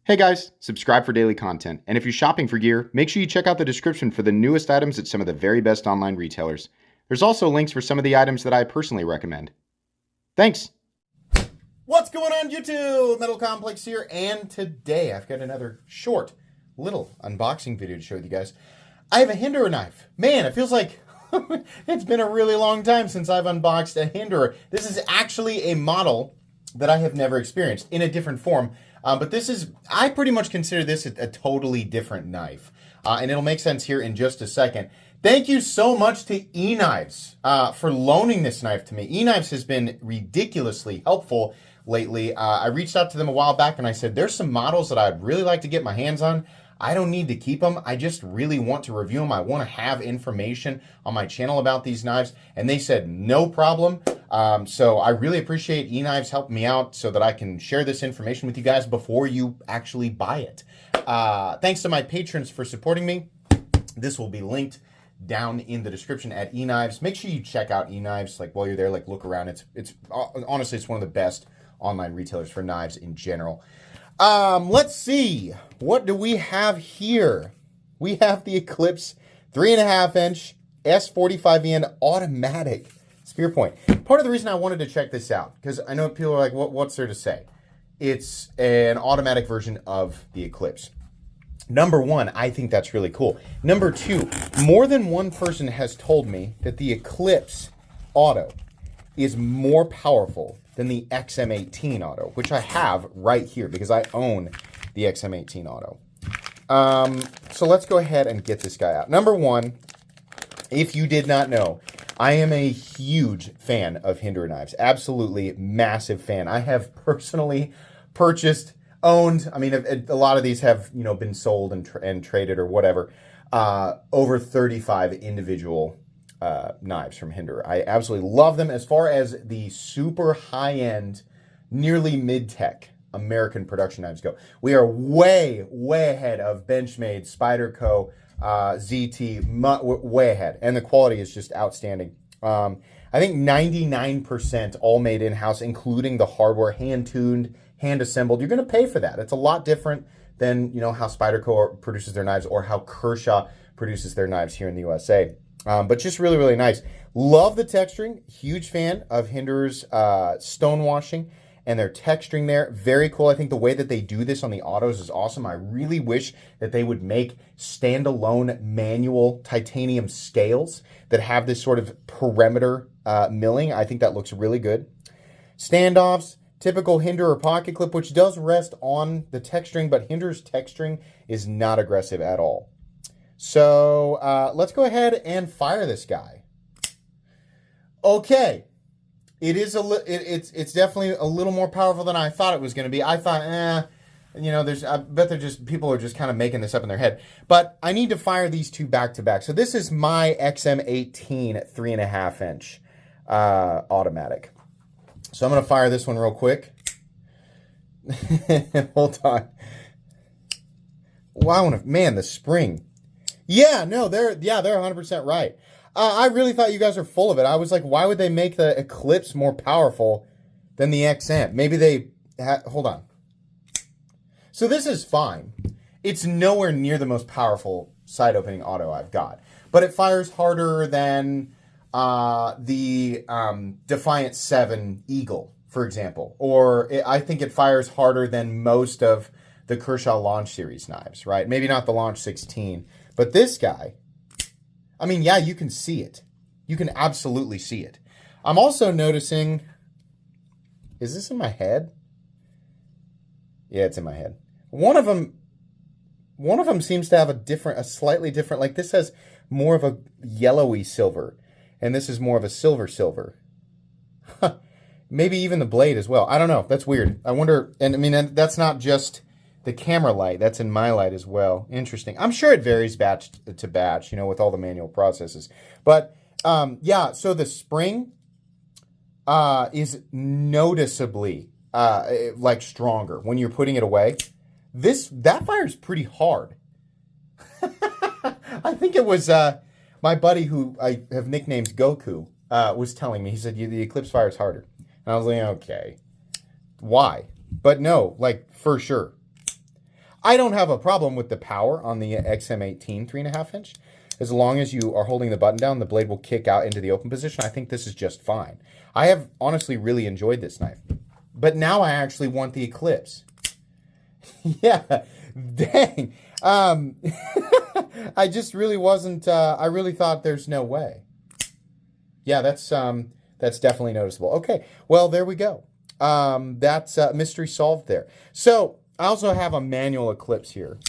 Hey guys, subscribe for daily content, and if you're shopping for gear, make sure you check out the description for the newest items at some of the very best online retailers. There's also links for some of the items that I personally recommend. Thanks! What's going on YouTube? Metal Complex here, and today I've got another short, little unboxing video to show you guys. I have a Hinderer knife. Man, it feels like it's been a really long time since I've unboxed a Hinderer. This is actually a model that I have never experienced in a different form. But this is, I pretty much consider this a totally different knife. And it'll make sense here in just a second. Thank you so much to eKnives for loaning this knife to me. eKnives has been ridiculously helpful lately. I reached out to them a while back and I said, there's some models that I'd really like to get my hands on. I don't need to keep them. I just really want to review them. I want to have information on my channel about these knives. And they said, no problem. So I really appreciate eKnives helping me out so that I can share this information with you guys before you actually buy it. Thanks to my patrons for supporting me. This will be linked down in the description at eKnives. Make sure you check out eKnives. Like while you're there, like look around. It's honestly, it's one of the best online retailers for knives in general. Let's see. What do we have here? We have the Eklipse 3.5-inch S45N automatic spear point. Part of the reason I wanted to check this out, because I know people are like, what's there to say? It's an automatic version of the Eklipse. Number one, I think that's really cool. Number two, more than one person has told me that the Eklipse Auto is more powerful than the XM18 Auto, which I have right here because I own the XM18 Auto. So let's go ahead and get this guy out. Number one, if you did not know, I am a huge fan of Hinderer knives. Absolutely massive fan. I have personally purchased, owned, I mean, a lot of these have, you know, been sold and traded or whatever, over 35 individual knives from Hinderer. I absolutely love them. As far as the super high-end, nearly mid-tech American production knives go, we are way, way ahead of Benchmade, Spyderco, ZT, way ahead. And the quality is just outstanding. I think 99% all made in-house, including the hardware, hand-tuned, hand-assembled. You're going to pay for that. It's a lot different than, you know, how Spyderco produces their knives or how Kershaw produces their knives here in the USA. But just really, really nice. Love the texturing. Huge fan of Hinderer's stonewashing and their texturing there. Very cool. I think the way that they do this on the autos is awesome. I really wish that they would make standalone manual titanium scales that have this sort of perimeter milling. I think that looks really good. Standoffs, typical Hinderer pocket clip, which does rest on the texturing, but Hinderer's texturing is not aggressive at all. So let's go ahead and fire this guy. Okay, it's definitely a little more powerful than I thought it was going to be. I thought, you know, I bet people are just kind of making this up in their head. But I need to fire these two back to back. So this is my XM18 3.5-inch automatic. So I'm going to fire this one real quick. Hold on. Wow, man, the spring. Yeah, no, they're 100% right. I really thought you guys are full of it. I was like, why would they make the Eklipse more powerful than the XM? Maybe they hold on. So this is fine. It's nowhere near the most powerful side opening auto I've got, but it fires harder than the Defiant 7 Eagle, for example, or I think it fires harder than most of the Kershaw Launch Series knives, right? Maybe not the Launch 16. But this guy, I mean, yeah, you can see it. You can absolutely see it. I'm also noticing, is this in my head? Yeah, it's in my head. One of them seems to have a slightly different, like this has more of a yellowy silver, and this is more of a silver. Maybe even the blade as well. I don't know. That's weird. I wonder, and I mean, that's not just the camera light, that's in my light as well. Interesting. I'm sure it varies batch to batch, you know, with all the manual processes. But yeah, so the spring is noticeably like stronger when you're putting it away. That fires pretty hard. I think it was my buddy who I have nicknamed Goku was telling me. He said the Eklipse fires harder, and I was like, okay, why? But no, like for sure. I don't have a problem with the power on the XM18 3.5 inch. As long as you are holding the button down, the blade will kick out into the open position. I think this is just fine. I have honestly really enjoyed this knife. But now I actually want the Eklipse. Yeah, dang. I just really wasn't, I really thought there's no way. Yeah, that's definitely noticeable. Okay, well, there we go. That's mystery solved there. So I also have a manual Eklipse here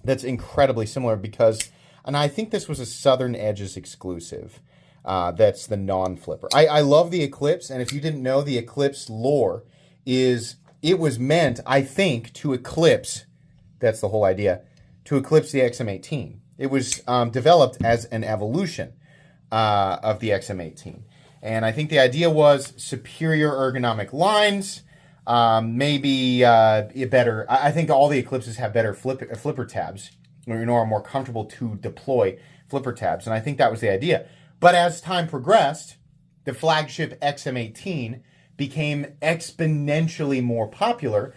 that's incredibly similar because, and I think this was a Southern Edges exclusive. That's the non-flipper. I love the Eklipse, and if you didn't know, the Eklipse lore is, it was meant, I think, to eclipse, that's the whole idea, to eclipse the XM18. It was developed as an evolution of the XM18. And I think the idea was superior ergonomic lines, maybe better, I think all the Eklipses have better flipper tabs, or are more comfortable to deploy flipper tabs, and I think that was the idea. But as time progressed, the flagship XM18 became exponentially more popular,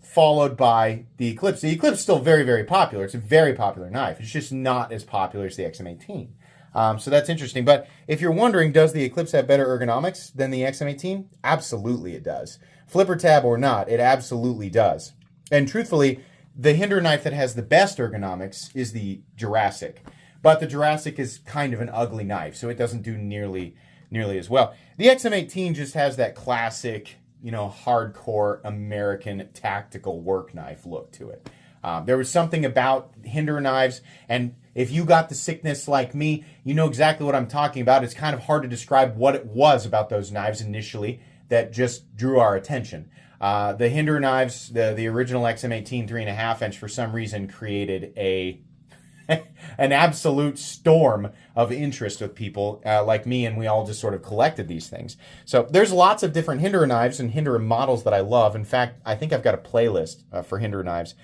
followed by the Eklipse. The Eklipse is still very, very popular. It's a very popular knife. It's just not as popular as the XM18. So that's interesting. But if you're wondering, does the Eklipse have better ergonomics than the XM18? Absolutely it does. Flipper tab or not, it absolutely does. And truthfully, the Hinderer knife that has the best ergonomics is the Jurassic. But the Jurassic is kind of an ugly knife, so it doesn't do nearly as well. The XM18 just has that classic, hardcore American tactical work knife look to it. There was something about Hinderer knives, and if you got the sickness like me, you know exactly what I'm talking about. It's kind of hard to describe what it was about those knives initially that just drew our attention. The Hinderer knives, the original XM18 3.5 inch, for some reason created an absolute storm of interest with people like me, and we all just sort of collected these things. So there's lots of different Hinderer knives and Hinderer models that I love. In fact, I think I've got a playlist for Hinderer knives.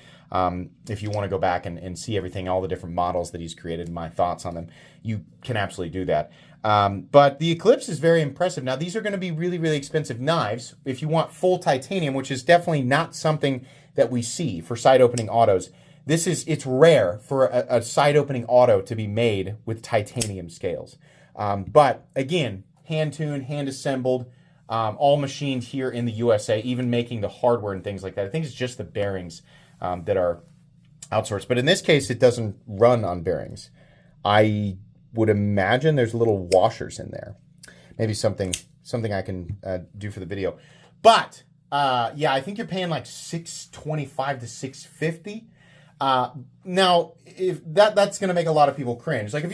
If you want to go back and see everything, all the different models that he's created, my thoughts on them, you can absolutely do that. But the Eklipse is very impressive. Now, these are going to be really, really expensive knives. If you want full titanium, which is definitely not something that we see for side-opening autos, it's rare for a side-opening auto to be made with titanium scales. But again, hand-tuned, hand-assembled, all machined here in the USA, even making the hardware and things like that. I think it's just the bearings that are outsourced. But in this case, it doesn't run on bearings. I would imagine there's little washers in there. Maybe something I can do for the video. But yeah, I think you're paying like $625 to $650. Now, if that's going to make a lot of people cringe. Like if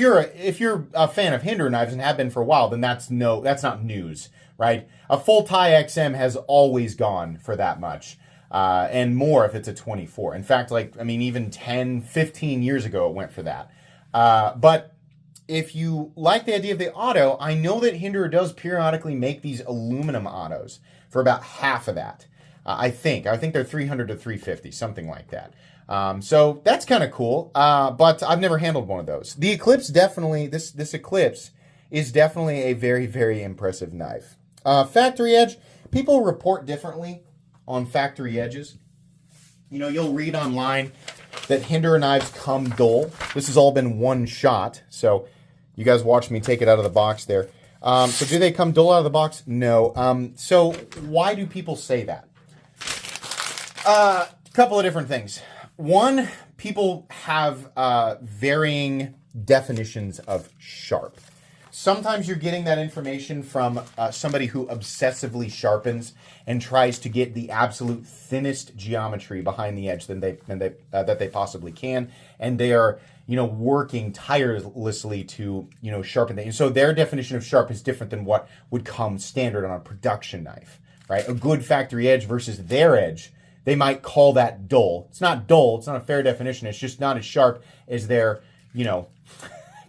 you're a fan of Hinderer knives and have been for a while, then that's not news, right? A full tie XM has always gone for that much, and more if it's a 24. In fact, even 10, 15 years ago, it went for that. But if you like the idea of the auto, I know that Hinderer does periodically make these aluminum autos for about half of that. I think they're $300 to $350, something like that. So that's kind of cool, but I've never handled one of those. The Eklipse definitely, this Eklipse is definitely a very, very impressive knife. Factory edge, people report differently on factory edges. You'll read online that Hinderer knives come dull. This has all been one shot, so you guys watched me take it out of the box there. So do they come dull out of the box? No. So why do people say that? Couple of different things. One, people have varying definitions of sharp. Sometimes you're getting that information from somebody who obsessively sharpens and tries to get the absolute thinnest geometry behind the edge that they possibly can, and they are working tirelessly to sharpen things. So their definition of sharp is different than what would come standard on a production knife, right? A good factory edge versus their edge. They might call that dull. It's not dull. It's not a fair definition. It's just not as sharp as their,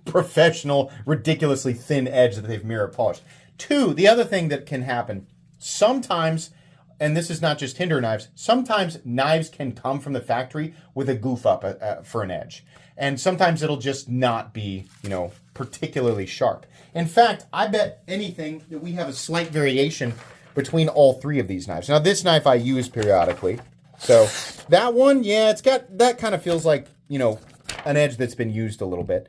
professional, ridiculously thin edge that they've mirror polished. Two, the other thing that can happen, sometimes, and this is not just Hinderer knives, sometimes knives can come from the factory with a goof up for an edge. And sometimes it'll just not be, particularly sharp. In fact, I bet anything that we have a slight variation between all three of these knives. Now, this knife I use periodically. So that one, yeah, it's got, that kind of feels like, you know, an edge that's been used a little bit.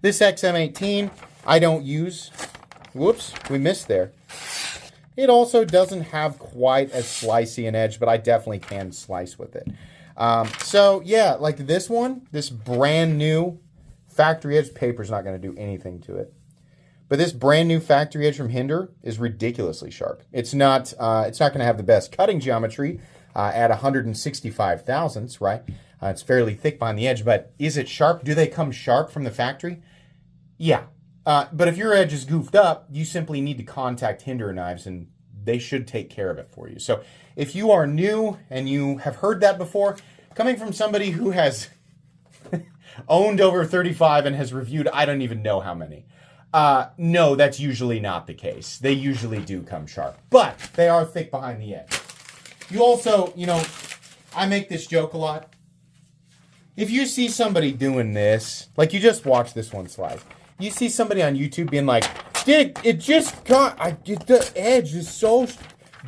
This XM18, I don't use. Whoops, we missed there. It also doesn't have quite as slicey an edge, but I definitely can slice with it. So yeah, like this one, this brand new factory edge, paper's not going to do anything to it. But this brand new factory edge from Hinderer is ridiculously sharp. It's not going to have the best cutting geometry at 165 thousandths, right? It's fairly thick behind the edge, but is it sharp? Do they come sharp from the factory? Yeah. But if your edge is goofed up, you simply need to contact Hinderer knives and they should take care of it for you. So if you are new and you have heard that before, coming from somebody who has owned over 35 and has reviewed I don't even know how many, no, that's usually not the case. They usually do come sharp, but they are thick behind the edge. You also, you know, I make this joke a lot. If you see somebody doing this, like you just watched this one slide, you see somebody on YouTube being like, "Dick, it just got, the edge is so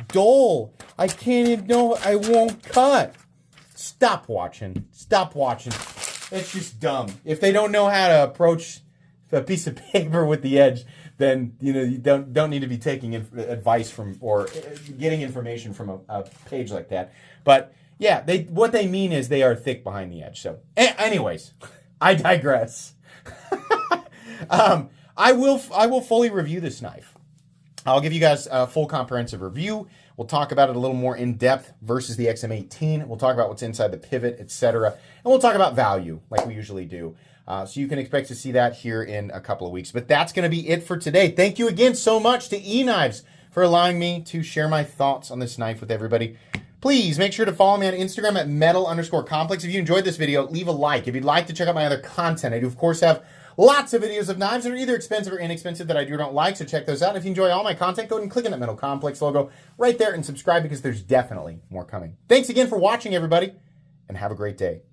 dull. I can't even know, I won't cut." Stop watching. Stop watching. It's just dumb. If they don't know how to approach a piece of paper with the edge, then you know you don't need to be taking advice from or getting information from a page like that. But yeah, what they mean is they are thick behind the edge. So, anyways, I digress. I will fully review this knife. I'll give you guys a full comprehensive review. We'll talk about it a little more in depth versus the XM18. We'll talk about what's inside the pivot, etc. And we'll talk about value like we usually do. So you can expect to see that here in a couple of weeks. But that's going to be it for today. Thank you again so much to eKnives for allowing me to share my thoughts on this knife with everybody. Please make sure to follow me on Instagram at metal_complex. If you enjoyed this video, leave a like. If you'd like to check out my other content, I do, of course, have lots of videos of knives that are either expensive or inexpensive that I do or don't like, so check those out. If you enjoy all my content, go ahead and click on that Metal Complex logo right there and subscribe because there's definitely more coming. Thanks again for watching, everybody, and have a great day.